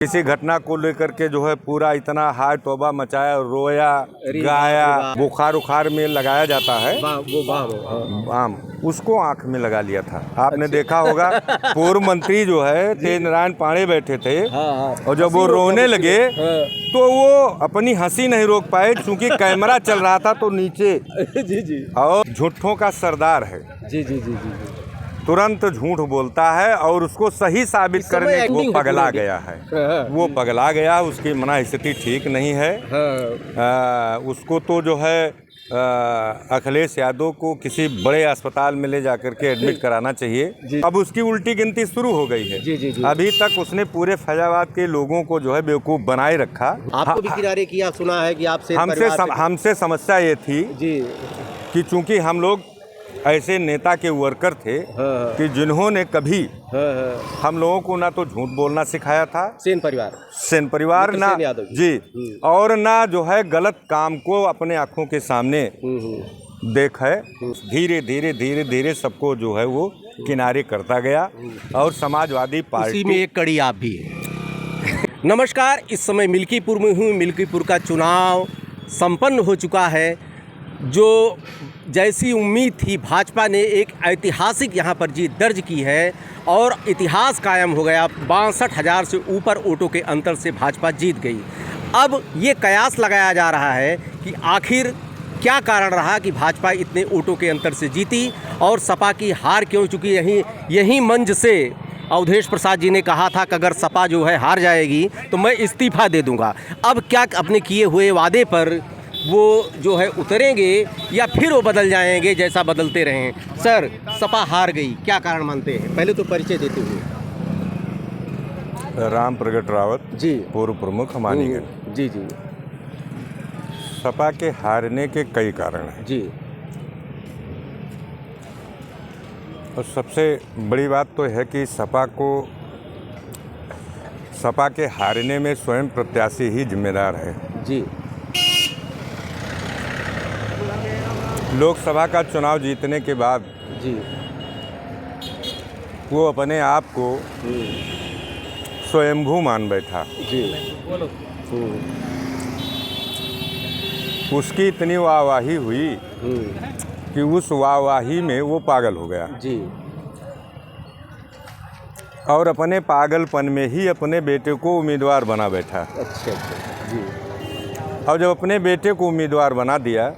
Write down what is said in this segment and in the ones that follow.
किसी घटना को लेकर के जो है पूरा इतना हाय तौबा मचाया, रोया गाया, बुखार उखार में लगाया जाता है वो बाम, उसको आंख में लगा लिया था। आपने देखा होगा पूर्व मंत्री जो है तेज नारायण पांडे बैठे थे और जब वो रोने लगे तो वो अपनी हंसी नहीं रोक पाए क्योंकि कैमरा चल रहा था तो नीचे जी और झूठों का सरदार है जी तुरंत झूठ बोलता है और उसको सही साबित करने को वो पगला गया है। वो पगला गया, उसकी मना स्थिति ठीक नहीं है। उसको तो जो है अखिलेश यादव को किसी बड़े अस्पताल में ले जाकर के एडमिट कराना चाहिए। अब उसकी उल्टी गिनती शुरू हो गई है। जी। अभी तक उसने पूरे फैजाबाद के लोगों को जो है बेवकूफ़ बनाए रखा। आपको भी किनारे किया, सुना है कि आपसे हमसे समस्या ये थी जी कि चूंकि हम लोग ऐसे नेता के वर्कर थे कि जिन्होंने कभी हम लोगों को ना तो झूठ बोलना सिखाया था, सेन परिवार ना जी, और ना जो है गलत काम को अपने आंखों के सामने देख है। धीरे धीरे सबको जो है वो किनारे करता गया और समाजवादी पार्टी में एक कड़ी आप भी है। नमस्कार, इस समय मिल्कीपुर में हूँ। मिल्कीपुर का चुनाव संपन्न हो चुका है। जो जैसी उम्मीद थी, भाजपा ने एक ऐतिहासिक यहाँ पर जीत दर्ज की है और इतिहास कायम हो गया। 62,000 से ऊपर वोटों के अंतर से भाजपा जीत गई। अब ये कयास लगाया जा रहा है कि आखिर क्या कारण रहा कि भाजपा इतने वोटों के अंतर से जीती और सपा की हार क्यों चुकी। यही मंच से अवधेश प्रसाद जी ने कहा था कि अगर सपा जो है हार जाएगी तो मैं इस्तीफा दे दूंगा। अब क्या अपने किए हुए वादे पर वो जो है उतरेंगे या फिर वो बदल जाएंगे जैसा बदलते रहें। सर, सपा हार गई, क्या कारण मानते हैं? पहले तो परिचय देते हुए। राम प्रगट रावत जी, पूर्व प्रमुख मानीगंज। जी। सपा के हारने के कई कारण हैं जी। और सबसे बड़ी बात तो है कि सपा के हारने में स्वयं प्रत्याशी ही जिम्मेदार है। जी। लोकसभा का चुनाव जीतने के बाद जी वो अपने आप को स्वयंभू मान बैठा। जी। उसकी इतनी वाहवाही हुई कि उस वाहवाही में वो पागल हो गया जी। और अपने पागलपन में ही अपने बेटे को उम्मीदवार बना बैठा। अच्छा जी। और जब अपने बेटे को उम्मीदवार बना दिया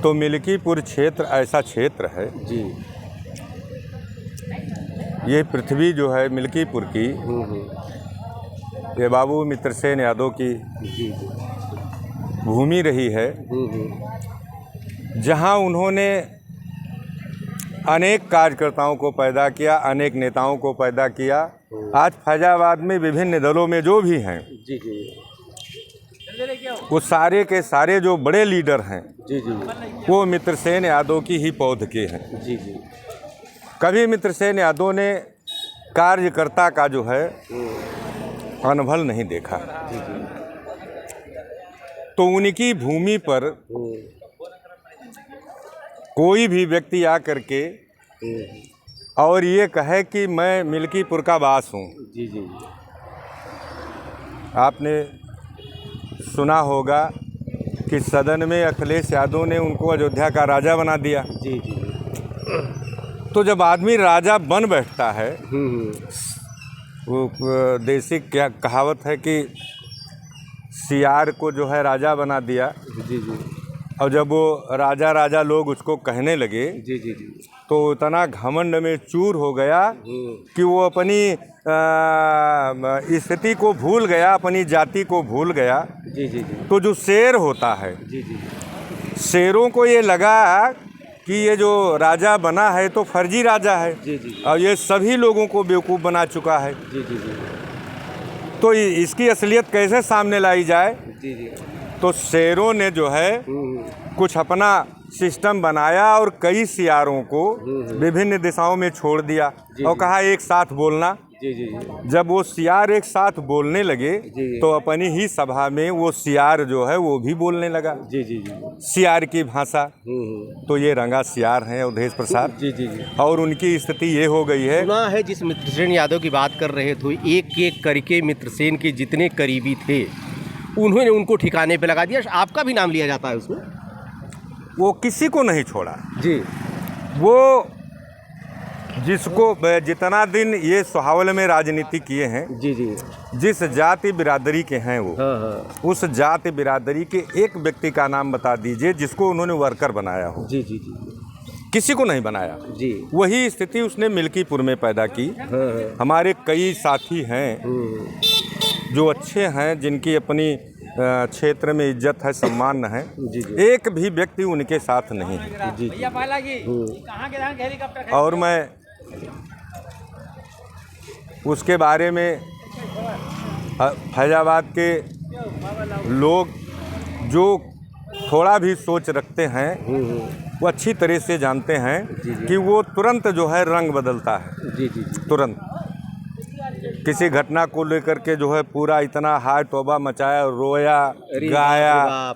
तो मिल्कीपुर क्षेत्र ऐसा क्षेत्र है जी। ये पृथ्वी जो है मिल्कीपुर की ये बाबू मित्रसेन यादव की भूमि रही है, जहां उन्होंने अनेक कार्यकर्ताओं को पैदा किया, अनेक नेताओं को पैदा किया। आज फैजाबाद में विभिन्न दलों में जो भी हैं वो सारे के सारे जो बड़े लीडर हैं वो मित्रसेन यादव की ही पौध के हैं। कभी मित्रसेन यादव ने कार्यकर्ता का जो है अनभल नहीं देखा। तो उनकी भूमि पर कोई भी व्यक्ति आकर के और ये कहे कि मैं मिल्कीपुर का वास हूँ। आपने सुना होगा कि सदन में अखिलेश यादव ने उनको अयोध्या का राजा बना दिया। तो जब आदमी राजा बन बैठता है, वो देसी क्या कहावत है कि सियार को जो है राजा बना दिया। और जब वो राजा लोग उसको कहने लगे तो इतना घमंड में चूर हो गया कि वो अपनी स्थिति को भूल गया, अपनी जाति को भूल गया। तो जो शेर होता है, शेरों को ये लगा कि ये जो राजा बना है तो फर्जी राजा है और ये सभी लोगों को बेवकूफ़ बना चुका है। तो इसकी असलियत कैसे सामने लाई जाए? तो शेरों ने जो है कुछ अपना सिस्टम बनाया और कई सियारों को विभिन्न दिशाओं में छोड़ दिया और कहा एक साथ बोलना जी जी जी जब वो सियार एक साथ बोलने लगे जी। तो अपनी ही सभा में वो सियार जो है वो भी बोलने लगा, जी जी जी सियार की भाषा। हम्म। तो ये रंगा सियार हैं अवधेश प्रसाद, जी जी जी और उनकी स्थिति ये हो गई है। सुना है जिस मित्रसेन यादव की बात कर रहे थे, एक एक करके मित्रसेन के जितने करीबी थे उन्होंने उनको ठिकाने पे लगा दिया। आपका भी नाम लिया जाता है उसमें? वो किसी को नहीं छोड़ा। जी वो जिसको जितना दिन ये सुहावल में राजनीति किए हैं, जी जी जिस जाति बिरादरी के हैं वो, हाँ हाँ उस जाति बिरादरी के एक व्यक्ति का नाम बता दीजिए जिसको उन्होंने वर्कर बनाया हो। जी जी जी किसी को नहीं बनाया। जी वही स्थिति उसने मिल्कीपुर में पैदा की। हाँ हमारे कई साथी हैं जो अच्छे हैं, जिनकी अपनी क्षेत्र में इज्जत है, सम्मान है। जी जी एक भी व्यक्ति उनके साथ नहीं है। जी और मैं उसके बारे में फैजाबाद के लोग जो थोड़ा भी सोच रखते हैं वो अच्छी तरह से जानते हैं कि वो तुरंत जो है रंग बदलता है। जी जी जी तुरंत किसी घटना को लेकर के जो है पूरा इतना हाय तौबा मचाया, रोया, गाया।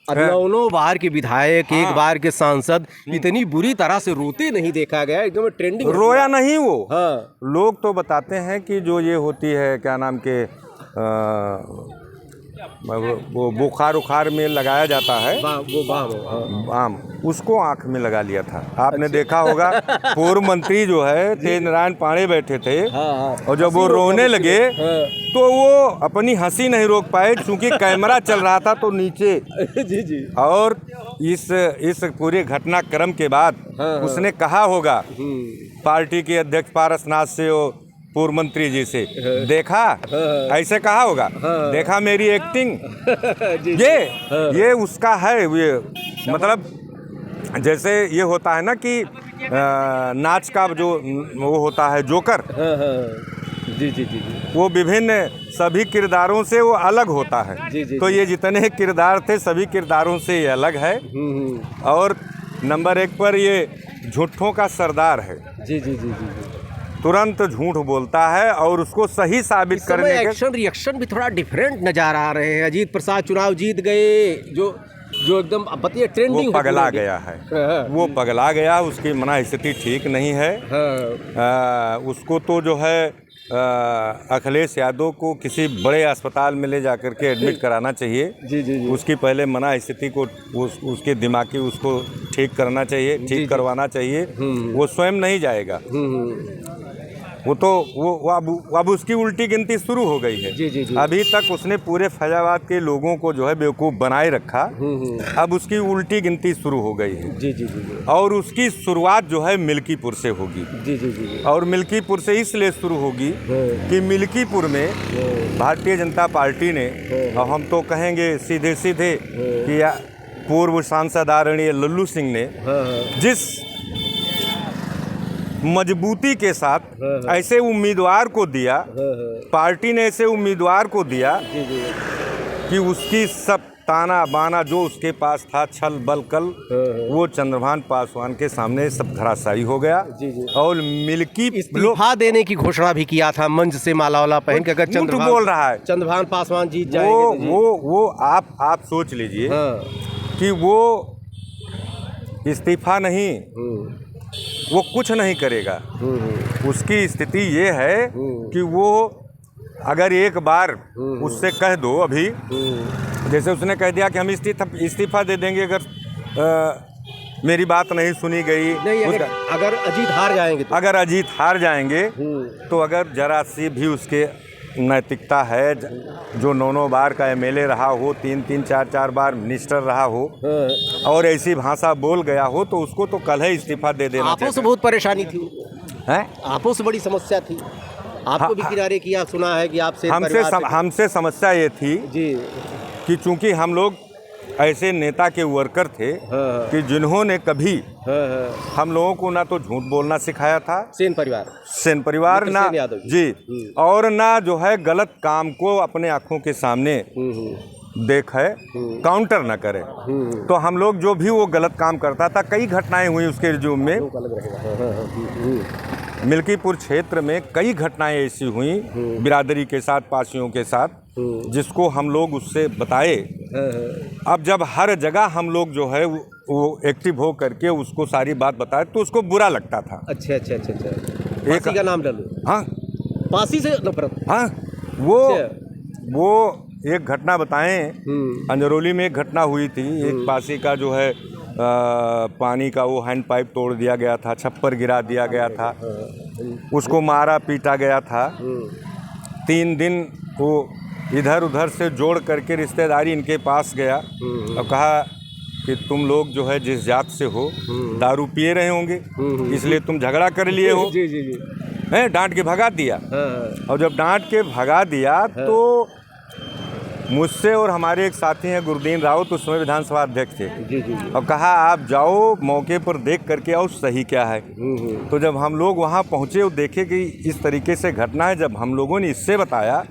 दोनों बार के विधायक, एक हाँ। बार के सांसद इतनी बुरी तरह से रोते नहीं देखा गया, एकदम ट्रेंडिंग। रोया नहीं वो। हाँ लोग तो बताते हैं कि जो ये होती है क्या नाम के वो बुखार उखार में लगाया जाता है वो बाम आम, उसको आंख में लगा लिया था। आपने देखा होगा पूर्व मंत्री जो है तेज नारायण पांडे बैठे थे, हाँ और जब वो रोने लगे हाँ। तो वो अपनी हंसी नहीं रोक पाए क्योंकि कैमरा चल रहा था तो नीचे। जी जी और इस पूरे घटनाक्रम के बाद हाँ। उसने कहा होगा पार्टी के अध्यक्ष पारसनाथ से, वो पूर्व मंत्री जी से, देखा, ऐसे कहा होगा, देखा मेरी एक्टिंग। ये उसका है, ये मतलब जैसे ये होता है ना कि नाच का जो वो होता है जोकर, जी जी जी वो विभिन्न सभी किरदारों से वो अलग होता है। जी, जी, तो ये जितने किरदार थे सभी किरदारों से ये अलग है। और नंबर एक पर ये झूठों का सरदार है। जी जी जी जी तुरंत झूठ बोलता है और उसको सही साबित करने के एक्शन रिएक्शन भी थोड़ा डिफरेंट नजर आ रहे हैं। अजीत प्रसाद चुनाव जीत गए, जो एकदम बताइए ट्रेंडिंग, वो पगला गया है। वो पगला गया, उसकी मना स्थिति ठीक नहीं है। उसको तो जो है अखिलेश यादव को किसी बड़े अस्पताल में ले जाकर के एडमिट कराना चाहिए। जी जी जी उसकी पहले मना स्थिति को उसके दिमागी उसको ठीक करना चाहिए, ठीक करवाना चाहिए। वो स्वयं नहीं जाएगा। वो तो वो अब उसकी उल्टी गिनती शुरू हो गई है। जी जी जी अभी तक उसने पूरे फैजाबाद के लोगों को जो है बेवकूफ़ बनाए रखा। अब उसकी उल्टी गिनती शुरू हो गई है। जी जी जी और उसकी शुरुआत जो है मिल्कीपुर से होगी। जी जी जी और मिल्कीपुर से इसलिए शुरू होगी कि मिल्कीपुर में भारतीय जनता पार्टी ने, और हम तो कहेंगे सीधे सीधे कि पूर्व सांसद आदरणीय लल्लू सिंह ने जिस मजबूती के साथ ऐसे उम्मीदवार को दिया, पार्टी ने ऐसे उम्मीदवार को दिया कि उसकी सब ताना बाना जो उसके पास था, छल बल कल, वो चंद्रभान पासवान के सामने सब धराशायी हो गया। और मिल्की इस्तीफा देने की घोषणा भी किया था मंच से माला वाला पहन के। अगर झूठ बोल रहा है, चंद्रभान पासवान जीत जाएंगे वो आप सोच लीजिए कि वो इस्तीफा नहीं, वो कुछ नहीं करेगा। उसकी स्थिति ये है कि वो अगर एक बार उससे कह दो, अभी जैसे उसने कह दिया कि हम इस्तीफा दे देंगे अगर मेरी बात नहीं सुनी गई। नहीं, अगर अजीत हार जाएंगे तो, अगर अजीत हार जाएंगे तो अगर जरा सी भी उसके नैतिकता है, जो 9 बार का एमएलए रहा हो, 3 4 बार मिनिस्टर रहा हो और ऐसी भाषा बोल गया हो, तो उसको तो कल ही इस्तीफा दे देना चाहिए। आपको से बहुत परेशानी थी हैं? आपको से बड़ी समस्या थी, आपको भी किनारे किया, सुना है कि आपसे हमसे समस्या ये थी जी कि चूंकि हम लोग ऐसे नेता के वर्कर थे कि जिन्होंने कभी हम लोगों को ना तो झूठ बोलना सिखाया था, सेन परिवार ना जी, और ना जो है गलत काम को अपने आंखों के सामने देखे, काउंटर ना करे। तो हम लोग जो भी वो गलत काम करता था, कई घटनाएं हुई उसके रिज्यूम में। मिल्कीपुर क्षेत्र में कई घटनाएं ऐसी हुई बिरादरी के साथ, पासियों के साथ, जिसको हम लोग उससे बताए। अब जब हर जगह हम लोग जो है वो एक्टिव हो करके उसको सारी बात बताए तो उसको बुरा लगता था। अच्छा अच्छा अच्छा अच्छा, पासी का नाम डालो। हाँ, पासी से नफरत। हाँ, वो एक घटना बताएं। अंजरौली में एक घटना हुई थी, एक पासी का जो है पानी का वो हैंड पाइप तोड़ दिया गया था, छप्पर गिरा दिया गया था, उसको मारा पीटा गया था। 3 दिन वो इधर उधर से जोड़ करके रिश्तेदारी इनके पास गया और कहा कि तुम लोग जो है जिस जात से हो, दारू पिए रहे होंगे, इसलिए तुम झगड़ा कर लिए हो। जी जी जी। हैं, डांट के भगा दिया। और जब डांट के भगा दिया तो मुझसे और हमारे एक साथी हैं गुरदीन रावत, उसमें विधानसभा अध्यक्ष थे, जी जी। और कहा आप जाओ मौके पर देख करके आओ सही क्या है। तो जब हम लोग वहाँ पहुँचे और देखे कि इस तरीके से घटना है, जब हम लोगों ने इससे बताया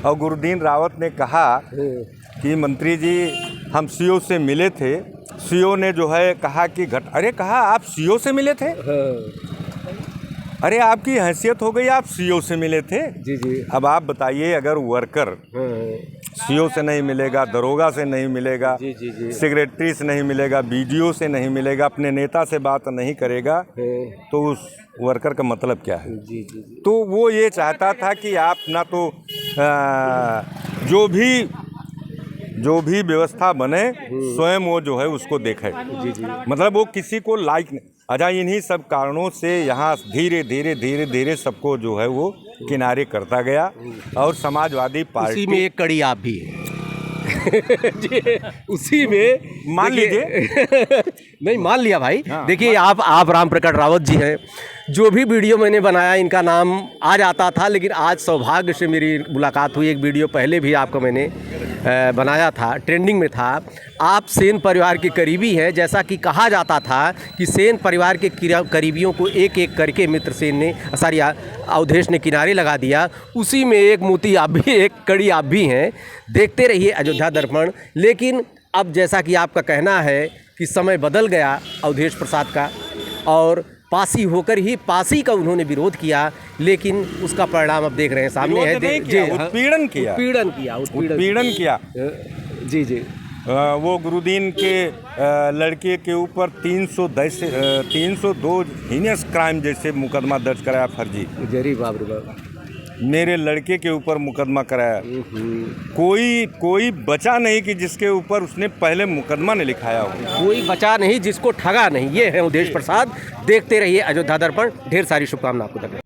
और गुरदीन रावत ने कहा कि मंत्री जी हम सीओ से मिले थे, सीओ ने जो है कहा कि अरे कहा आप सीओ से मिले थे? अरे आपकी हैसियत हो गई, आप सीओ से मिले थे। जी जी। अब आप बताइए, अगर वर्कर सीओ से नहीं मिलेगा, दरोगा से नहीं मिलेगा, जी जी जी, सेक्रेटरी से नहीं मिलेगा, बीडीओ से नहीं मिलेगा, अपने नेता से बात नहीं करेगा, तो उस वर्कर का मतलब क्या है? जी जी जी। तो वो ये चाहता था कि आप ना तो जो भी व्यवस्था बने स्वयं वो जो है उसको देखे। जी जी। मतलब वो किसी को लाइक नहीं। अच्छा, इन्हीं सब कारणों से यहाँ धीरे धीरे सबको जो है वो किनारे करता गया और समाजवादी पार्टी उसी में एक कड़ी आप भी है। जी, उसी में मान लीजिए। नहीं, मान लिया भाई। हाँ, देखिए आप राम प्रकट रावत जी हैं। जो भी वीडियो मैंने बनाया इनका नाम आ जाता था, लेकिन आज सौभाग्य से मेरी मुलाकात हुई। एक वीडियो पहले भी आपका मैंने बनाया था, ट्रेंडिंग में था। आप सेन परिवार के करीबी हैं। जैसा कि कहा जाता था कि सेन परिवार के करीबियों को एक एक करके मित्र सेन ने अवधेश ने किनारे लगा दिया। उसी में एक मोती आप भी, एक कड़ी आप भी हैं। देखते रहिए अयोध्या दर्पण। लेकिन अब जैसा कि आपका कहना है कि समय बदल गया अवधेश प्रसाद का, और पासी होकर ही पासी का उन्होंने विरोध किया, लेकिन उसका परिणाम अब देख रहे हैं सामने है। उत्पीड़न किया। जी जी। वो गुरुदीन के लड़के के ऊपर 302 हीनियस क्राइम जैसे मुकदमा दर्ज कराया, फर्जी। जरी बाप रे बाप। मेरे लड़के के ऊपर मुकदमा कराया। कोई बचा नहीं कि जिसके ऊपर उसने पहले मुकदमा ने लिखाया हो। कोई बचा नहीं जिसको ठगा नहीं। ये है अवधेश प्रसाद। देखते रहिए अयोध्या दर्पण। ढेर सारी शुभकामनाएं आपको।